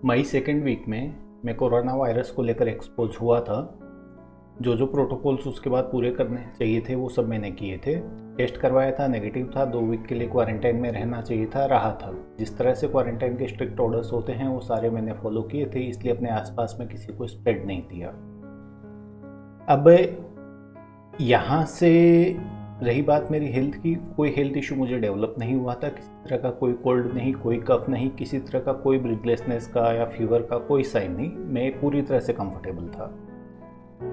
मई second week में मैं corona virus को लेकर एक्सपोज हुआ था। जो प्रोटोकॉल्स उसके बाद पूरे करने चाहिए थे वो सब मैंने किए थे। टेस्ट करवाया था, नेगेटिव था। 2 वीक के लिए क्वारंटाइन में रहना चाहिए था, रहा था। जिस तरह से क्वारंटाइन के स्ट्रिक्ट ऑर्डर्स होते हैं वो सारे मैंने फॉलो किए थे, इसलिए अपने आसपास में किसी को स्प्रेड नहीं किया। अब यहाँ से रही बात मेरी हेल्थ की, कोई हेल्थ इशू मुझे डेवलप नहीं हुआ था। किसी तरह का कोई कोल्ड नहीं, कोई कफ नहीं, किसी तरह का कोई ब्रीथलेसनेस का या फीवर का कोई साइन नहीं। मैं पूरी तरह से कंफर्टेबल था।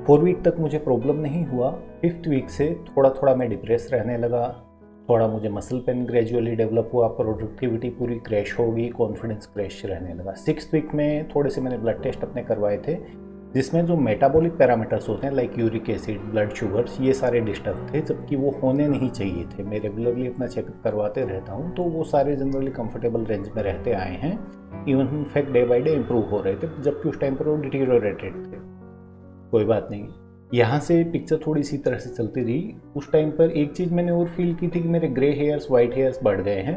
4 वीक तक मुझे प्रॉब्लम नहीं हुआ। 5th वीक से थोड़ा थोड़ा मैं डिप्रेस रहने लगा। थोड़ा मुझे मसल पेन ग्रेजुअली डेवलप हुआ, प्रोडक्टिविटी पूरी क्रैश हो गई, कॉन्फिडेंस क्रैश रहने लगा। 6th वीक में थोड़े से मैंने ब्लड टेस्ट अपने करवाए थे, जिसमें जो मेटाबॉलिक पैरामीटर्स होते हैं like uric acid, blood sugars, ये सारे डिस्टर्ब थे, जबकि वो होने नहीं चाहिए थे। मैं रेगुलरली अपना चेकअप करवाते रहता हूँ, तो वो सारे जनरली कंफर्टेबल रेंज में रहते आए हैं। Even in fact day by day improve हो रहे थे, जबकि उस टाइम पर वो डिटीरियोरेटेड थे। कोई बात नहीं, यहाँ से पिक्चर थोड़ी इसी तरह से चलती रही। उस टाइम पर एक चीज़ मैंने और फील की थी कि मेरे ग्रे हेयर्स, वाइट हेयर्स बढ़ गए हैं।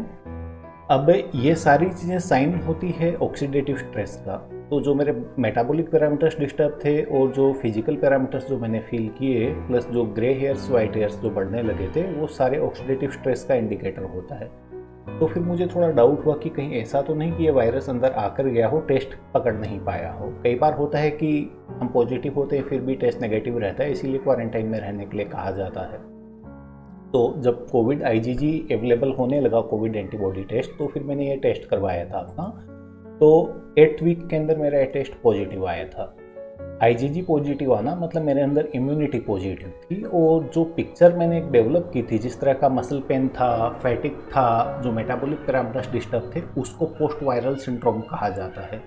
अब ये सारी चीज़ें साइन होती है ऑक्सीडेटिव स्ट्रेस का। तो जो मेरे मेटाबॉलिक पैरामीटर्स डिस्टर्ब थे और जो फिजिकल पैरामीटर्स जो मैंने फील किए, प्लस जो ग्रे हेयर्स, वाइट हेयर्स जो बढ़ने लगे थे, वो सारे ऑक्सीडेटिव स्ट्रेस का इंडिकेटर होता है। तो फिर मुझे थोड़ा डाउट हुआ कि कहीं ऐसा तो नहीं कि ये वायरस अंदर आकर गया हो, टेस्ट पकड़ नहीं पाया हो। कई बार होता है कि हम पॉजिटिव होते हैं फिर भी टेस्ट नेगेटिव रहता है, इसीलिए क्वारंटाइन में रहने के लिए कहा जाता है। तो जब कोविड IgG अवेलेबल होने लगा, कोविड एंटीबॉडी टेस्ट, तो फिर मैंने ये टेस्ट करवाया था अपना। तो 8th वीक के अंदर मेरा टेस्ट पॉजिटिव आया था। IgG पॉजिटिव आना मतलब मेरे अंदर इम्यूनिटी पॉजिटिव थी। और जो पिक्चर मैंने एक डेवलप की थी, जिस तरह का मसल पेन था, फैटिक था, जो मेटाबॉलिक पैरामीटर्स डिस्टर्ब थे, उसको पोस्ट वायरल सिंड्रोम कहा जाता है।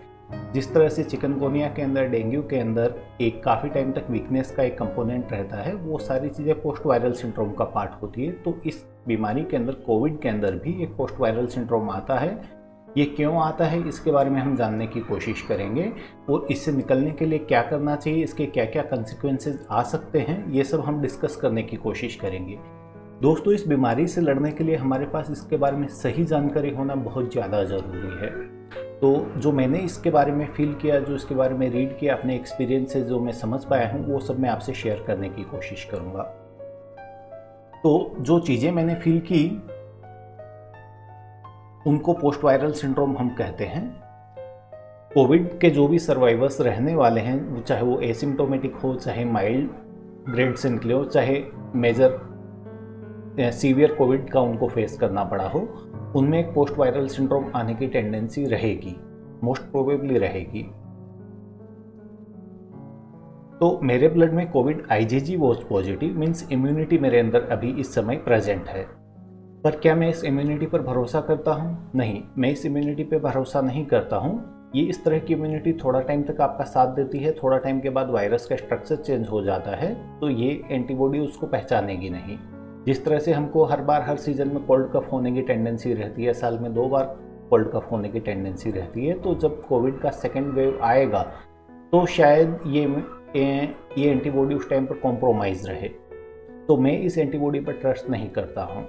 जिस तरह से चिकनगुनिया के अंदर, डेंगू के अंदर एक काफ़ी टाइम तक वीकनेस का एक कंपोनेंट रहता है, वो सारी चीज़ें पोस्ट वायरल सिंड्रोम का पार्ट होती है। तो इस बीमारी के अंदर, कोविड के अंदर भी एक पोस्ट वायरल सिंड्रोम आता है। ये क्यों आता है, इसके बारे में हम जानने की कोशिश करेंगे, और इससे निकलने के लिए क्या करना चाहिए, इसके क्या क्या कंसिक्वेंसेस आ सकते हैं, ये सब हम डिस्कस करने की कोशिश करेंगे। दोस्तों, इस बीमारी से लड़ने के लिए हमारे पास इसके बारे में सही जानकारी होना बहुत ज़्यादा ज़रूरी है। तो जो मैंने इसके बारे में फील किया, जो इसके बारे में रीड किया, अपने एक्सपीरियंस से जो मैं समझ पाया हूँ, वो सब मैं आपसे शेयर करने की कोशिश करूँगा। तो जो चीज़ें मैंने फील की, उनको पोस्ट वायरल सिंड्रोम हम कहते हैं। कोविड के जो भी सर्वाइवर्स रहने वाले हैं, चाहे वो एसिम्टोमेटिक हो, चाहे माइल्ड ग्रेड से निकले हो, चाहे मेजर सीवियर कोविड का उनको फेस करना पड़ा हो, उनमें एक पोस्ट वायरल सिंड्रोम आने की टेंडेंसी रहेगी, मोस्ट प्रोबेबली रहेगी। तो मेरे ब्लड में Covid IgG was positive, means immunity मेरे अंदर अभी इस समय प्रेजेंट है। पर क्या मैं इस इम्यूनिटी पर भरोसा करता हूँ? नहीं, मैं इस इम्यूनिटी पर भरोसा नहीं करता हूँ। ये इस तरह की इम्यूनिटी थोड़ा टाइम तक आपका साथ देती है, थोड़ा टाइम के बाद वायरस का स्ट्रक्चर चेंज हो जाता है, तो ये एंटीबॉडी उसको पहचानेगी नहीं। जिस तरह से हमको हर बार हर सीजन में कोल्ड कफ होने की टेंडेंसी रहती है, साल में 2 बार कोल्ड कफ होने की टेंडेंसी रहती है, तो जब कोविड का सेकेंड वेव आएगा तो शायद ये एंटीबॉडी उस टाइम पर कॉम्प्रोमाइज रहे। तो मैं इस एंटीबॉडी पर ट्रस्ट नहीं करता हूँ।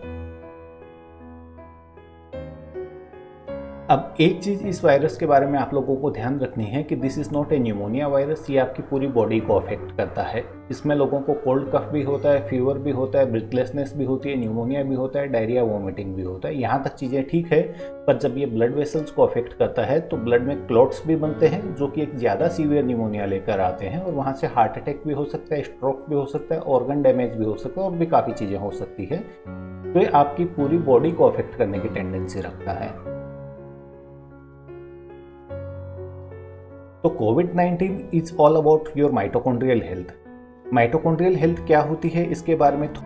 अब एक चीज़ इस वायरस के बारे में आप लोगों को ध्यान रखनी है कि this is not a pneumonia virus. ये आपकी पूरी बॉडी को अफेक्ट करता है। इसमें लोगों को कोल्ड कफ भी होता है, फीवर भी होता है, ब्रीथलेसनेस भी होती है, न्यूमोनिया भी होता है, डायरिया, वॉमिटिंग भी होता है। यहाँ तक चीज़ें ठीक है, पर जब ये ब्लड वेसल्स को अफेक्ट करता है तो ब्लड में क्लॉट्स भी बनते हैं, जो कि एक ज़्यादा सीवियर न्यूमोनिया लेकर आते हैं, और वहाँ से हार्ट अटैक भी हो सकता है, स्ट्रोक भी हो सकता है, ऑर्गन डैमेज भी हो सकता है, और भी काफ़ी चीज़ें हो सकती है। तो ये आपकी पूरी बॉडी को अफेक्ट करने की टेंडेंसी रखता है। तो कोविड-19 is all about your mitochondrial health. Mitochondrial health क्या होती है, इसके बारे में तो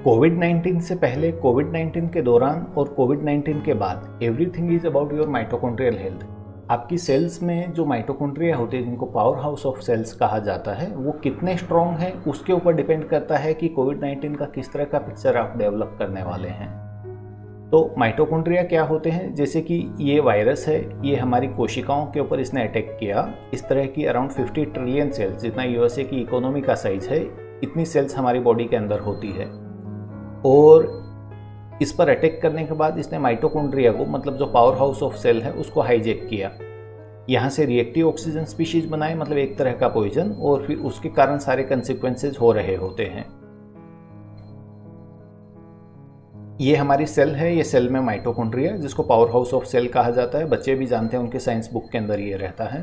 कोविड-19 से पहले, कोविड-19 के दौरान और कोविड-19 के बाद everything is about your mitochondrial health. आपकी सेल्स में जो माइटोकॉन्ड्रिया होते हैं, जिनको पावर हाउस ऑफ सेल्स कहा जाता है, वो कितने स्ट्रॉन्ग है उसके ऊपर डिपेंड करता है कि कोविड-19 का किस तरह का पिक्चर आप डेवलप करने वाले हैं। तो माइटोकॉन्ड्रिया क्या होते हैं, जैसे कि ये वायरस है, ये हमारी कोशिकाओं के ऊपर इसने अटैक किया। इस तरह की अराउंड 50 ट्रिलियन सेल्स, जितना USA की इकोनॉमी का साइज है, इतनी सेल्स हमारी बॉडी के अंदर होती है। और इस पर अटैक करने के बाद इसने माइटोकॉन्ड्रिया को, मतलब जो पावर हाउस ऑफ सेल है, उसको हाईजैक किया। यहाँ से रिएक्टिव ऑक्सीजन स्पीशीज बनाए, मतलब एक तरह का पॉइजन, और फिर उसके कारण सारे कंसिक्वेंसेज हो रहे होते हैं। ये हमारी सेल है, ये सेल में माइटोकॉन्ड्रिया, जिसको पावर हाउस ऑफ सेल कहा जाता है। बच्चे भी जानते हैं, उनके साइंस बुक के अंदर ये रहता है।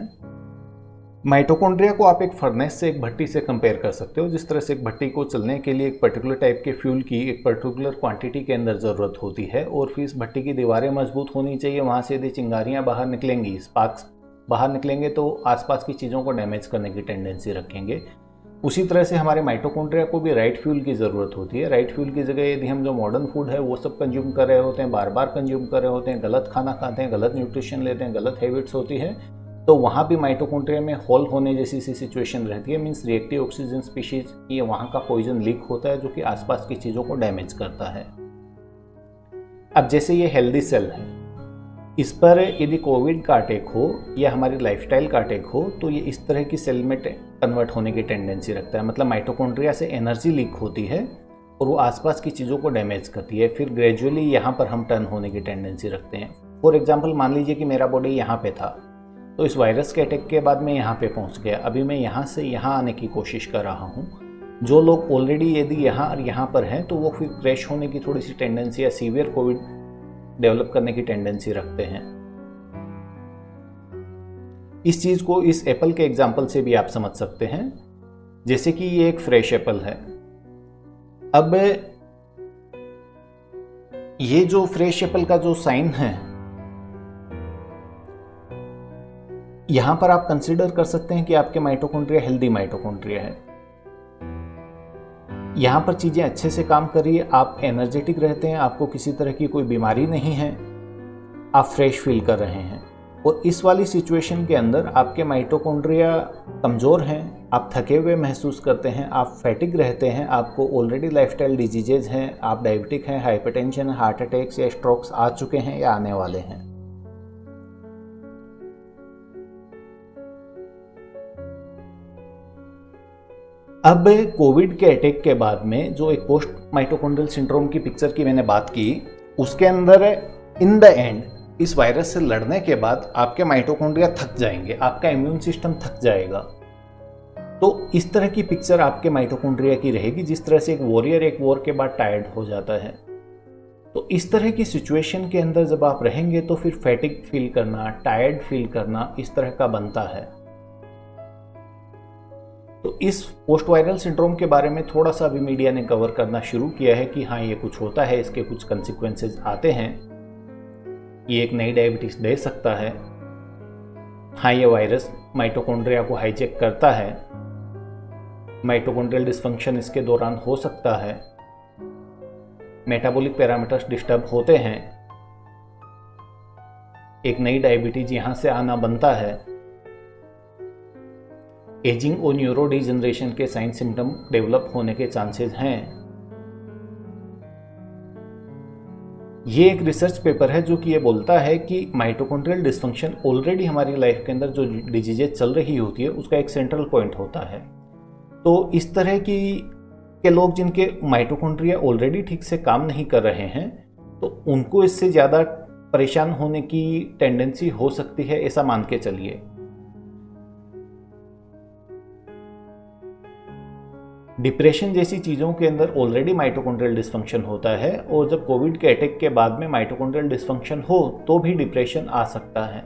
माइटोकॉन्ड्रिया को आप एक फर्नेस से, एक भट्टी से कंपेयर कर सकते हो। जिस तरह से एक भट्टी को चलने के लिए एक पर्टिकुलर टाइप के फ्यूल की एक पर्टिकुलर क्वांटिटी के अंदर ज़रूरत होती है, और फिर इस भट्टी की दीवारें मजबूत होनी चाहिए। वहाँ से यदि चिंगारियाँ बाहर निकलेंगी, स्पार्क्स बाहर निकलेंगे, तो आसपास की चीज़ों को डैमेज करने की टेंडेंसी रखेंगे। उसी तरह से हमारे माइटोकॉन्ड्रिया को भी राइट फ्यूल की ज़रूरत होती है। राइट फ्यूल की जगह यदि हम जो मॉडर्न फूड है वो सब कंज्यूम कर रहे होते हैं, बार बार कंज्यूम कर रहे होते हैं, गलत खाना खाते हैं, गलत न्यूट्रिशन लेते हैं, गलत हैबिट्स होती है, तो वहाँ भी माइटोकॉन्ड्रिया में होल होने जैसी सी सिचुएशन रहती है। मीन्स रिएक्टिव ऑक्सीजन स्पीशीज, ये वहाँ का पॉइजन लीक होता है, जो कि आसपास की चीज़ों को डैमेज करता है। अब जैसे ये हेल्दी सेल है, इस पर यदि कोविड का अटैक हो या हमारी लाइफस्टाइल का अटैक हो, तो ये इस तरह की सेल में कन्वर्ट होने की टेंडेंसी रखता है। मतलब माइटोकॉन्ड्रिया से एनर्जी लीक होती है और वो आसपास की चीज़ों को डैमेज करती है। फिर ग्रेजुअली यहाँ पर हम टर्न होने की टेंडेंसी रखते हैं। फॉर एग्जाम्पल, मान लीजिए कि मेरा बॉडी यहाँ पे था, तो इस वायरस के अटैक के बाद मैं यहाँ पे पहुँच गया। अभी मैं यहाँ से यहाँ आने की कोशिश कर रहा हूँ। जो लोग ऑलरेडी यदि यहाँ और यहाँ पर हैं, तो वो फिर क्रैश होने की थोड़ी सी टेंडेंसी या सीवियर कोविड डेवलप करने की टेंडेंसी रखते हैं। इस चीज को इस एप्पल के एग्जाम्पल से भी आप समझ सकते हैं। जैसे कि ये एक फ्रेश एप्पल है। अब ये जो फ्रेश एप्पल का जो साइन है, यहां पर आप कंसीडर कर सकते हैं कि आपके माइटोकॉन्ड्रिया हेल्दी माइटोकॉन्ड्रिया है। यहाँ पर चीज़ें अच्छे से काम कर रही है, आप एनर्जेटिक रहते हैं, आपको किसी तरह की कोई बीमारी नहीं है, आप फ्रेश फील कर रहे हैं। और इस वाली सिचुएशन के अंदर आपके माइटोकॉन्ड्रिया कमज़ोर हैं, आप थके हुए महसूस करते हैं, आप फैटिक रहते हैं, आपको ऑलरेडी लाइफस्टाइल डिजीजेज हैं, आप डायबिटिक हैं, हाइपरटेंशन, हार्ट अटैक्स या स्ट्रोक्स आ चुके हैं या आने वाले हैं। अब कोविड के अटैक के बाद में जो एक पोस्ट माइटोकॉन्ड्रियल सिंड्रोम की पिक्चर की मैंने बात की, उसके अंदर इन द एंड इस वायरस से लड़ने के बाद आपके माइटोकॉन्ड्रिया थक जाएंगे, आपका इम्यून सिस्टम थक जाएगा। तो इस तरह की पिक्चर आपके माइटोकॉन्ड्रिया की रहेगी, जिस तरह से एक वॉरियर एक वॉर के बाद टायर्ड हो जाता है। तो इस तरह की सिचुएशन के अंदर जब आप रहेंगे तो फिर फैटिक फील करना, टायर्ड फील करना इस तरह का बनता है। तो इस पोस्ट वायरल सिंड्रोम के बारे में थोड़ा सा अभी मीडिया ने कवर करना शुरू किया है कि हाँ, ये कुछ होता है, इसके कुछ कंसिक्वेंसेस आते हैं, ये एक नई डायबिटीज दे सकता है। हाँ, ये वायरस माइटोकॉन्ड्रिया को हाईजैक करता है, माइटोकॉन्ड्रियल डिस्फंक्शन इसके दौरान हो सकता है, मेटाबॉलिक पैरामीटर्स डिस्टर्ब होते हैं, एक नई डायबिटीज यहां से आना बनता है, एजिंग और न्यूरो डिजनरेशन के साइन सिम्टम डेवलप होने के चांसेस हैं। ये एक रिसर्च पेपर है जो कि ये बोलता है कि माइटोकॉन्ड्रियल डिस्फंक्शन ऑलरेडी हमारी लाइफ के अंदर जो डिजीजेज चल रही होती है उसका एक सेंट्रल पॉइंट होता है। तो इस तरह के लोग जिनके माइटोकॉन्ड्रिया ऑलरेडी ठीक से काम नहीं कर रहे हैं, तो उनको इससे ज़्यादा परेशान होने की टेंडेंसी हो सकती है, ऐसा मान के चलिए। डिप्रेशन जैसी चीज़ों के अंदर ऑलरेडी माइटोकॉन्ड्रियल डिस्फंक्शन होता है, और जब कोविड के अटैक के बाद में माइटोकॉन्ड्रियल डिस्फंक्शन हो तो भी डिप्रेशन आ सकता है।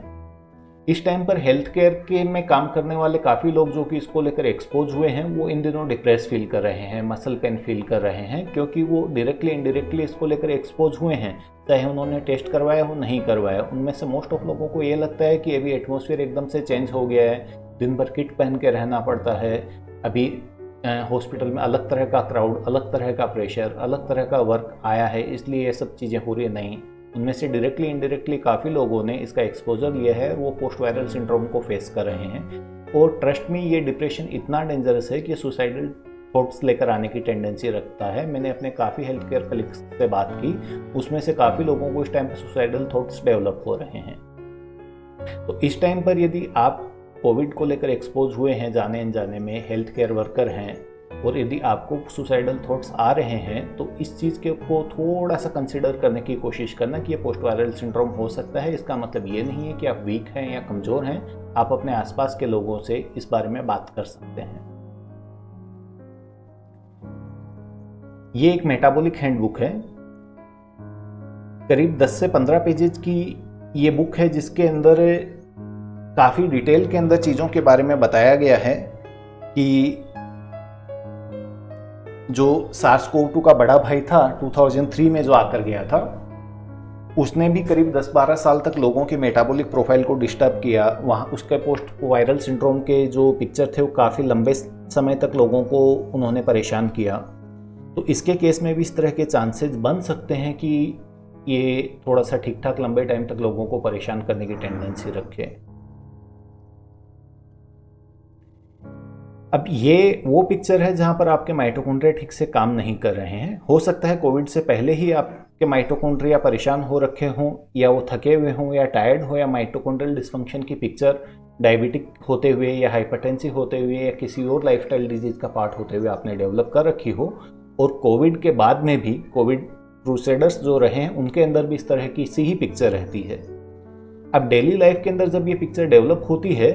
इस टाइम पर हेल्थ केयर के में काम करने वाले काफ़ी लोग जो कि इसको लेकर एक्सपोज हुए हैं, वो इन दिनों डिप्रेस फील कर रहे हैं, मसल पेन फील कर रहे हैं, क्योंकि वो डायरेक्टली इनडायरेक्टली इसको लेकर एक्सपोज हुए हैं, चाहे उन्होंने टेस्ट करवाया हो नहीं करवाया। उनमें से मोस्ट ऑफ लोगों को ये लगता है कि अभी एटमॉस्फेयर एकदम से चेंज हो गया है, दिन भर किट पहन के रहना पड़ता है, अभी हॉस्पिटल में अलग तरह का क्राउड, अलग तरह का प्रेशर, अलग तरह का वर्क आया है, इसलिए ये सब चीज़ें हो रही नहीं। उनमें से डायरेक्टली इनडायरेक्टली काफ़ी लोगों ने इसका एक्सपोजर लिया है, वो पोस्ट वायरल सिंड्रोम को फेस कर रहे हैं। और ट्रस्ट में ये डिप्रेशन इतना डेंजरस है कि सुसाइडल थॉट्स लेकर आने की टेंडेंसी रखता है। मैंने अपने काफ़ी हेल्थ केयर कलीग्स से बात की, उसमें से काफ़ी लोगों को इस टाइम पर सुसाइडल थॉट्स डेवलप हो रहे हैं। तो इस टाइम पर यदि आप कोविड को लेकर एक्सपोज हुए हैं, जाने अनजाने में हेल्थ केयर वर्कर हैं, और यदि आपको सुसाइडल थॉट्स आ रहे हैं तो इस चीज़ के को थोड़ा सा कंसिडर करने की कोशिश करना कि ये पोस्ट वायरल सिंड्रोम हो सकता है। इसका मतलब ये नहीं है कि आप वीक हैं या कमज़ोर हैं। आप अपने आसपास के लोगों से इस बारे में बात कर सकते हैं। ये एक मेटाबॉलिक हैंडबुक है, करीब 10 से 15 पेजेज की ये बुक है, जिसके अंदर काफ़ी डिटेल के अंदर चीज़ों के बारे में बताया गया है कि जो SARS-CoV-2 का बड़ा भाई था 2003 में जो आकर गया था, उसने भी करीब 10-12 साल तक लोगों की मेटाबॉलिक प्रोफाइल को डिस्टर्ब किया। वहाँ उसके पोस्ट वायरल सिंड्रोम के जो पिक्चर थे वो काफ़ी लंबे समय तक लोगों को उन्होंने परेशान किया। तो इसके केस में भी इस तरह के चांसेस बन सकते हैं कि ये थोड़ा सा ठीक ठाक लंबे टाइम तक लोगों को परेशान करने की टेंडेंसी रखे। अब ये वो पिक्चर है जहां पर आपके माइटोकॉन्ड्रिया ठीक से काम नहीं कर रहे हैं। हो सकता है कोविड से पहले ही आपके माइटोकॉन्ड्रिया परेशान हो रखे हों, या वो थके हुए हों, या टायर्ड हो, या माइटोकॉन्ड्रियल डिस्फंक्शन की पिक्चर डायबिटिक होते हुए या हाइपरटेंसिव होते हुए या किसी और लाइफस्टाइल डिजीज का पार्ट होते हुए आपने डेवलप कर रखी हो। और कोविड के बाद में भी कोविड क्रूसेडर्स जो रहे हैं उनके अंदर भी इस तरह की सी ही पिक्चर रहती है। अब डेली लाइफ के अंदर जब ये पिक्चर डेवलप होती है,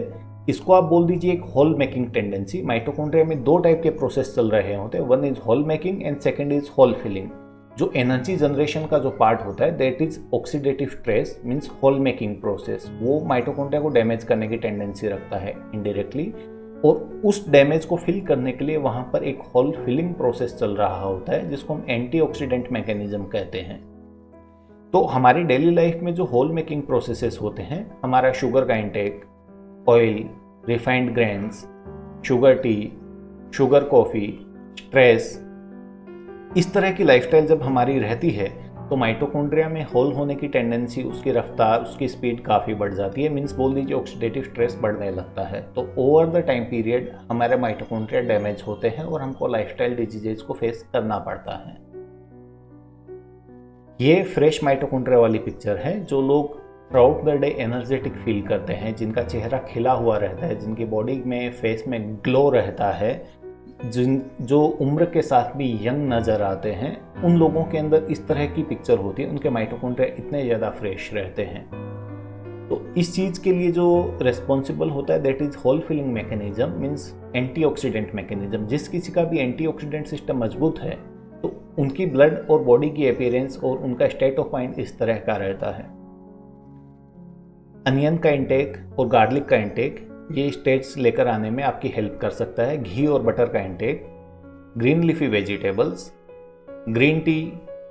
इसको आप बोल दीजिए एक होल मेकिंग टेंडेंसी। माइटोकॉन्ड्रिया में दो टाइप के प्रोसेस चल रहे होते हैं, one is hole making and second is hole filling. जो एनर्जी जनरेशन का जो पार्ट होता है that is oxidative stress means hole making process, वो माइटोकॉन्ड्रिया को डैमेज करने की टेंडेंसी रखता है इनडायरेक्टली, और उस डैमेज को फिल करने के लिए वहां पर एक होल फिलिंग प्रोसेस चल रहा होता है जिसको हम एंटीऑक्सीडेंट मैकेनिज्म कहते हैं। तो हमारी डेली लाइफ में जो होल मेकिंग प्रोसेसेस होते हैं, हमारा शुगर का intake, oil, refined grains, sugar T, sugar coffee, stress, इस तरह की लाइफस्टाइल जब हमारी रहती है तो माइटोकॉन्ड्रिया में होल होने की टेंडेंसी, उसकी रफ्तार, उसकी स्पीड काफ़ी बढ़ जाती है। मीन्स बोल दीजिए ऑक्सीडेटिव स्ट्रेस बढ़ने लगता है। तो ओवर द टाइम पीरियड हमारे माइटोकॉन्ड्रिया डैमेज होते हैं और हमको लाइफस्टाइल डिजीजेज को फेस करना पड़ता है। ये फ्रेश माइटोकॉन्ड्रिया वाली पिक्चर है। जो लोग through the day energetic feel करते हैं, जिनका चेहरा खिला हुआ रहता है, जिनकी बॉडी में फेस में ग्लो रहता है, जो उम्र के साथ भी यंग नज़र आते हैं, उन लोगों के अंदर इस तरह की पिक्चर होती है। उनके माइटोकॉन्ड्रिया इतने ज़्यादा फ्रेश रहते हैं। तो इस चीज़ के लिए जो रेस्पॉन्सिबल होता है that is hole filling mechanism means antioxidant mechanism. जिस किसी का भी एंटीऑक्सीडेंट सिस्टम मजबूत है तो उनकी ब्लड और बॉडी की अपीयरेंस और उनका स्टेट ऑफ माइंड इस तरह का रहता है। अनियन का इंटेक और गार्लिक का इंटेक ये स्टेट्स लेकर आने में आपकी हेल्प कर सकता है। घी और बटर का intake, green leafy vegetables, green tea,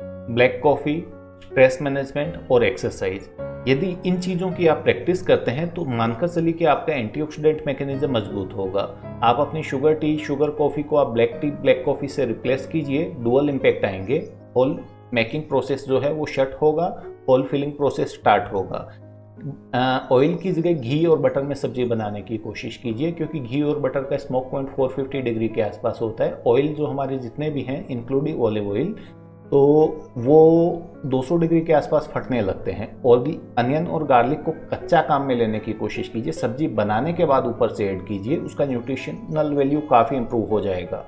black coffee, stress management और एक्सरसाइज। यदि इन चीज़ों की आप प्रैक्टिस करते हैं तो मानकर चलिए कि आपका एंटीऑक्सीडेंट मैकेनिज्म मजबूत होगा। आप अपनी शुगर टी, शुगर कॉफ़ी को आप ब्लैक टी, ब्लैक कॉफ़ी से रिप्लेस कीजिए, डुअल इम्पैक्ट आएंगे। होल मेकिंग प्रोसेस जो है वो शट होगा, होल फिलिंग प्रोसेस स्टार्ट होगा। ऑयल की जगह घी और बटर में सब्जी बनाने की कोशिश कीजिए, क्योंकि घी और बटर का स्मोक पॉइंट 450 डिग्री के आसपास होता है। ऑयल जो हमारे जितने भी हैं इंक्लूडिंग ऑलिव ऑयल, तो वो 200 डिग्री के आसपास फटने लगते हैं। और भी अनियन और गार्लिक को कच्चा काम में लेने की कोशिश कीजिए, सब्जी बनाने के बाद ऊपर से ऐड कीजिए, उसका न्यूट्रिशनल वैल्यू काफ़ी इंप्रूव हो जाएगा।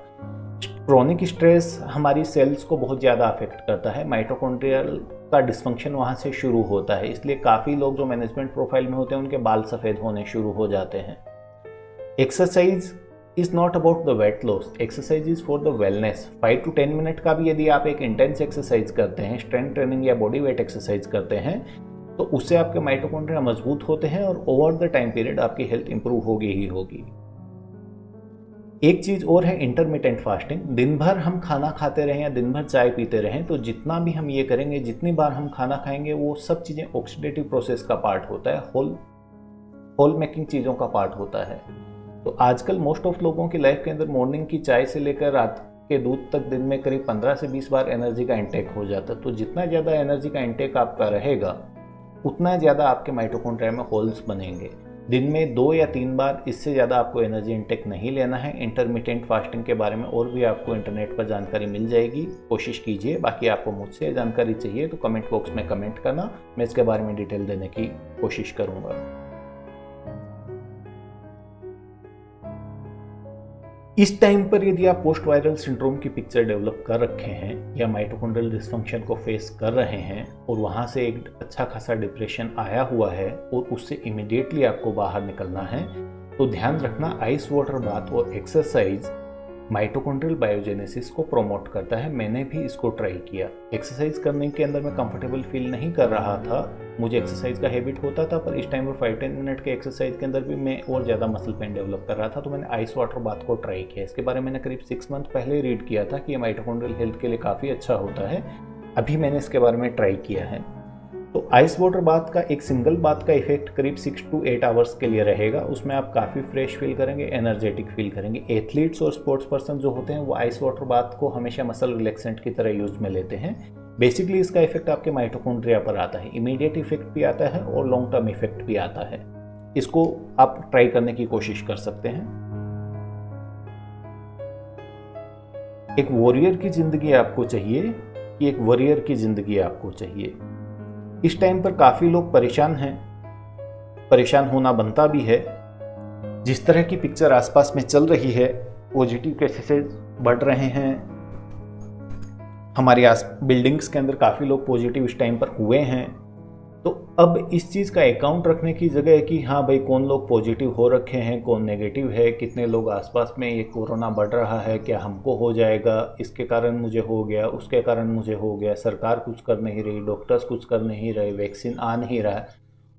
क्रोनिक स्ट्रेस हमारी सेल्स को बहुत ज़्यादा अफेक्ट करता है। माइटोकॉन्ड्रियल का डिस्फंक्शन वहाँ से शुरू होता है, इसलिए काफ़ी लोग जो मैनेजमेंट प्रोफाइल में होते हैं उनके बाल सफ़ेद होने शुरू हो जाते हैं। Exercise is not about the weight loss, exercise is for the wellness. 5 to 10 minute का भी यदि आप एक इंटेंस एक्सरसाइज करते हैं, स्ट्रेंथ ट्रेनिंग या बॉडी वेट एक्सरसाइज करते हैं, तो उससे आपके माइटोकॉन्ड्रिया मजबूत होते हैं और ओवर द टाइम पीरियड आपकी हेल्थ इंप्रूव होगी ही होगी। एक चीज़ और है इंटरमिटेंट फास्टिंग। दिन भर हम खाना खाते रहें या दिन भर चाय पीते रहें, तो जितना भी हम ये करेंगे, जितनी बार हम खाना खाएंगे, वो सब चीज़ें ऑक्सीडेटिव प्रोसेस का पार्ट होता है, होल मेकिंग चीज़ों का पार्ट होता है। तो आजकल मोस्ट ऑफ लोगों की लाइफ के अंदर मॉर्निंग की चाय से लेकर रात के दूध तक दिन में करीब 15 से 20 बार एनर्जी का इंटेक हो जाता है। तो जितना ज़्यादा एनर्जी का इंटेक आपका रहेगा उतना ज़्यादा आपके माइटोकॉन्ड्रिया में होल्स बनेंगे। दिन में 2 या 3 बार, इससे ज़्यादा आपको एनर्जी इंटेक नहीं लेना है। इंटरमिटेंट फास्टिंग के बारे में और भी आपको इंटरनेट पर जानकारी मिल जाएगी, कोशिश कीजिए। बाकी आपको मुझसे जानकारी चाहिए तो कमेंट बॉक्स में कमेंट करना, मैं इसके बारे में डिटेल देने की कोशिश करूँगा। इस टाइम पर यदि आप पोस्ट वायरल सिंड्रोम की पिक्चर डेवलप कर रखे हैं या माइटोकॉन्ड्रियल डिसफंक्शन को फेस कर रहे हैं और वहाँ से एक अच्छा खासा डिप्रेशन आया हुआ है और उससे इमीडिएटली आपको बाहर निकलना है, तो ध्यान रखना आइस वाटर बाथ और एक्सरसाइज माइटोकॉन्ड्रियल बायोजेनेसिस को प्रमोट करता है। मैंने भी इसको ट्राई किया। एक्सरसाइज करने के अंदर मैं कंफर्टेबल फील नहीं कर रहा था, मुझे एक्सरसाइज का हैबिट होता था, पर इस टाइम पर 5-10 मिनट के एक्सरसाइज के अंदर भी मैं और ज़्यादा मसल पेन डेवलप कर रहा था। तो मैंने आइस वाटर बाथ को ट्राई किया। इसके बारे में मैंने करीब 6 मंथ पहले रीड किया था कि ये माइटोकॉन्ड्रियल हेल्थ के लिए काफ़ी अच्छा होता है। अभी मैंने इसके बारे में ट्राई किया है। तो आइस वाटर बाथ का एक सिंगल बाथ का इफेक्ट करीब 6 to 8 आवर्स के लिए रहेगा। उसमें आप काफ़ी फ्रेश फील करेंगे, एनर्जेटिक फील करेंगे। एथलीट्स और स्पोर्ट्स पर्सन जो होते हैं वो आइस वाटर बाथ को हमेशा मसल रिलैक्सेंट की तरह यूज में लेते हैं। बेसिकली इसका इफेक्ट आपके माइटोकॉन्ड्रिया पर आता है, इमीडिएट इफेक्ट भी आता है और लॉन्ग टर्म इफेक्ट भी आता है। इसको आप ट्राई करने की कोशिश कर सकते हैं। एक वॉरियर की जिंदगी आपको चाहिए कि एक वॉरियर की जिंदगी आपको चाहिए। इस टाइम पर काफ़ी लोग परेशान हैं, परेशान होना बनता भी है। जिस तरह की पिक्चर आसपास में चल रही है, पॉजिटिव केसेस बढ़ रहे हैं, हमारे आस बिल्डिंग्स के अंदर काफ़ी लोग पॉजिटिव इस टाइम पर हुए हैं। तो अब इस चीज़ का अकाउंट रखने की जगह है कि हाँ भाई कौन लोग पॉजिटिव हो रखे हैं, कौन नेगेटिव है, कितने लोग आसपास में ये कोरोना बढ़ रहा है, क्या हमको हो जाएगा, इसके कारण मुझे हो गया, उसके कारण मुझे हो गया, सरकार कुछ कर नहीं रही, डॉक्टर्स कुछ कर नहीं रहे, वैक्सीन आ नहीं रहा।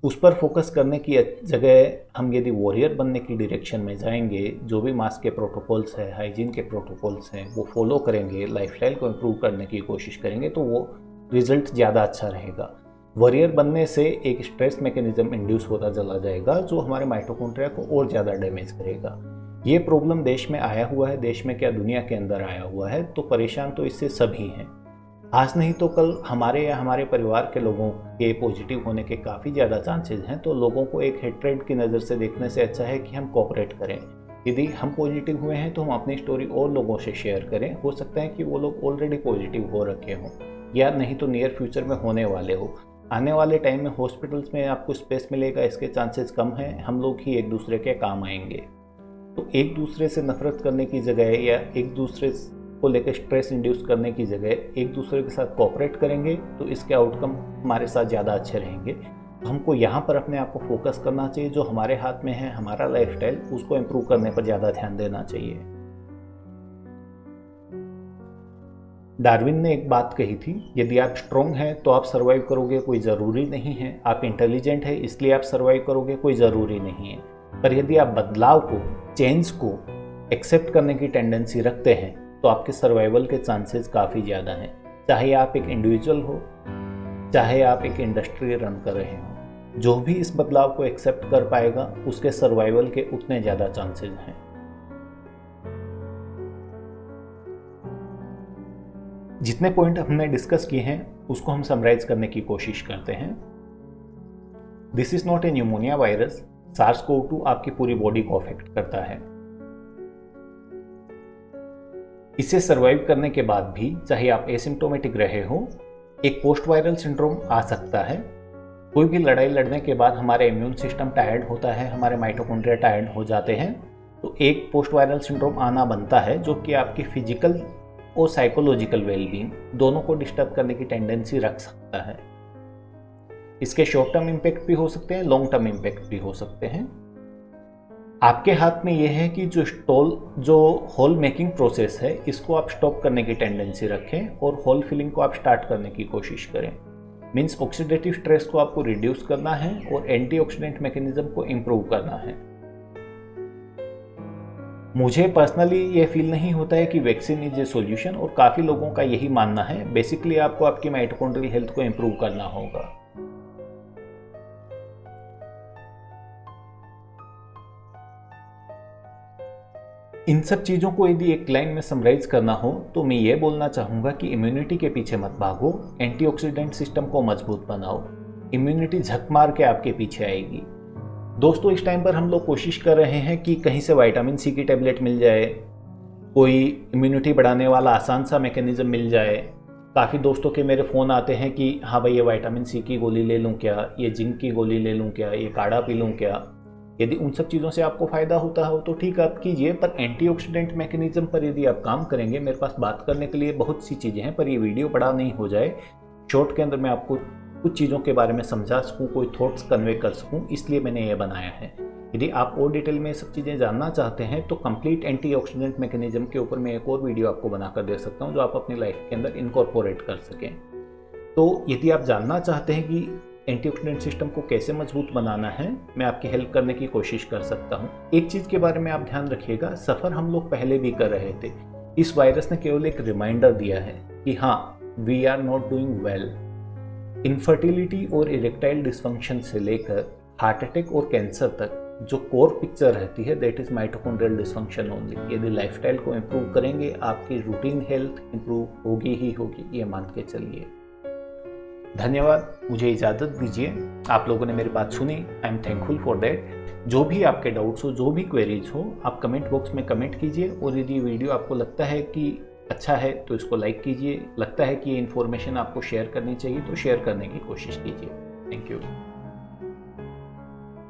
उस पर फोकस करने की जगह हम यदि वॉरियर बनने की डायरेक्शन में जाएंगे, जो भी मास्क के प्रोटोकॉल्स है, हाइजीन के प्रोटोकॉल्स हैं, वो फॉलो करेंगे, लाइफस्टाइल को इम्प्रूव करने की कोशिश करेंगे, तो वो रिजल्ट ज़्यादा अच्छा रहेगा। वॉरियर बनने से एक स्ट्रेस मैकेनिज्म इंड्यूस होता चला जाएगा जो हमारे माइटोकॉन्ड्रिया को और ज़्यादा डैमेज करेगा। ये प्रॉब्लम देश में आया हुआ है, देश में क्या दुनिया के अंदर आया हुआ है, तो परेशान तो इससे सभी हैं। आज नहीं तो कल हमारे या हमारे परिवार के लोगों के पॉजिटिव होने के काफ़ी ज़्यादा चांसेस हैं। तो लोगों को एक हेट्रेड की नज़र से देखने से अच्छा है कि हम कोऑपरेट करें। यदि हम पॉजिटिव हुए हैं तो हम अपनी स्टोरी और लोगों से शेयर करें। हो सकता है कि वो लोग ऑलरेडी पॉजिटिव हो रखे हों या नहीं तो नियर फ्यूचर में होने वाले हो। आने वाले टाइम में हॉस्पिटल्स में आपको स्पेस मिलेगा, इसके चांसेस कम हैं। हम लोग ही एक दूसरे के काम आएंगे। तो एक दूसरे से नफरत करने की जगह या एक दूसरे को लेकर स्ट्रेस इंड्यूस करने की जगह एक दूसरे के साथ कोऑपरेट करेंगे तो इसके आउटकम हमारे साथ ज़्यादा अच्छे रहेंगे। तो हमको यहाँ पर अपने आप को फोकस करना चाहिए, जो हमारे हाथ में है, हमारा लाइफस्टाइल, उसको इम्प्रूव करने पर ज़्यादा ध्यान देना चाहिए। डार्विन ने एक बात कही थी, यदि आप स्ट्रॉन्ग हैं तो आप सर्वाइव करोगे, कोई ज़रूरी नहीं है। आप इंटेलिजेंट है इसलिए आप सर्वाइव करोगे, कोई ज़रूरी नहीं है। पर यदि आप बदलाव को, चेंज को एक्सेप्ट करने की टेंडेंसी रखते हैं तो आपके सर्वाइवल के चांसेस काफ़ी ज़्यादा हैं। चाहे आप एक इंडिविजुअल हो, चाहे आप एक इंडस्ट्री रन कर रहे हो, जो भी इस बदलाव को एक्सेप्ट कर पाएगा उसके सर्वाइवल के उतने ज़्यादा चांसेस हैं। जितने पॉइंट हमने डिस्कस किए हैं उसको हम समराइज करने की कोशिश करते हैं। This is not a pneumonia virus. SARS-CoV-2 आपकी पूरी बॉडी को अफेक्ट करता है। इसे सर्वाइव करने के बाद भी चाहे आप एसिम्प्टोमेटिक रहे हो, एक पोस्ट वायरल सिंड्रोम आ सकता है। कोई भी लड़ाई लड़ने के बाद हमारे इम्यून सिस्टम टायर्ड होता है, हमारे माइटोकॉन्ड्रिया टायर्ड हो जाते हैं, तो एक पोस्ट वायरल सिंड्रोम आना बनता है जो कि आपकी फिजिकल और साइकोलॉजिकल वेलबींग दोनों को डिस्टर्ब करने की टेंडेंसी रख सकता है। इसके शॉर्ट टर्म इम्पैक्ट भी हो सकते हैं, लॉन्ग टर्म इम्पैक्ट भी हो सकते हैं। आपके हाथ में यह है कि जो होल मेकिंग प्रोसेस है इसको आप स्टॉप करने की टेंडेंसी रखें और होल फिलिंग को आप स्टार्ट करने की कोशिश करें। मीन्स ऑक्सीडेटिव स्ट्रेस को आपको रिड्यूस करना है और एंटीऑक्सीडेंट मैकेनिज्म को इम्प्रूव करना है। मुझे पर्सनली ये फील नहीं होता है कि वैक्सीन इज ए सॉल्यूशन, और काफ़ी लोगों का यही मानना है। बेसिकली आपको आपकी माइटोकॉन्ड्रियल हेल्थ को इम्प्रूव करना होगा। इन सब चीज़ों को यदि एक लाइन में समराइज करना हो तो मैं ये बोलना चाहूँगा कि इम्यूनिटी के पीछे मत भागो, एंटीऑक्सीडेंट सिस्टम को मजबूत बनाओ। इम्यूनिटी झक मार के आपके पीछे आएगी। दोस्तों, इस टाइम पर हम लोग कोशिश कर रहे हैं कि कहीं से विटामिन सी की टेबलेट मिल जाए, कोई इम्यूनिटी बढ़ाने वाला आसान सा मैकेनिज्म मिल जाए। काफ़ी दोस्तों के मेरे फ़ोन आते हैं कि हाँ भाई ये विटामिन सी की गोली ले लूँ क्या, ये जिंक की गोली ले लूँ क्या, ये काढ़ा पी लूँ क्या। यदि उन सब चीज़ों से आपको फ़ायदा होता हो तो ठीक आप कीजिए, पर एंटीऑक्सीडेंट मैकेनिज्म पर यदि आप काम करेंगे, मेरे पास बात करने के लिए बहुत सी चीज़ें हैं, पर ये वीडियो बड़ा नहीं हो जाए, शॉर्ट के अंदर मैं आपको कुछ चीज़ों के बारे में समझा सकूँ, कोई थॉट्स कन्वे कर सकूँ, इसलिए मैंने ये बनाया है। यदि आप और डिटेल में ये सब चीज़ें जानना चाहते हैं तो कंप्लीट एंटीऑक्सीडेंट मैकेनिज्म के ऊपर मैं एक और वीडियो आपको बनाकर दे सकता हूँ, जो आप अपनी लाइफ के अंदर इनकॉर्पोरेट कर सकें। तो यदि आप जानना चाहते हैं कि एंटीऑक्सीडेंट सिस्टम को कैसे मजबूत बनाना है, मैं आपकी हेल्प करने की कोशिश कर सकता हूँ। एक चीज़ के बारे में आप ध्यान रखिएगा, सफ़र हम लोग पहले भी कर रहे थे। इस वायरस ने केवल एक रिमाइंडर दिया है कि हाँ, we are not doing well. Infertility और इरेक्टाइल डिसफंक्शन से लेकर हार्ट अटैक और कैंसर तक जो कोर पिक्चर रहती है, that is mitochondrial dysfunction only. यदि लाइफस्टाइल को इम्प्रूव करेंगे, आपकी रूटीन हेल्थ इम्प्रूव होगी ही होगी, ये मान के चलिए। धन्यवाद, मुझे इजाज़त दीजिए। आप लोगों ने मेरी बात सुनी, I am thankful for that. जो भी आपके डाउट्स हो, जो भी क्वेरीज हो, आप कमेंट बॉक्स में कमेंट कीजिए, और यदि वीडियो आपको लगता है कि अच्छा है तो इसको लाइक कीजिए, लगता है कि ये इन्फॉर्मेशन आपको शेयर करनी चाहिए तो शेयर करने की कोशिश कीजिए। Thank you.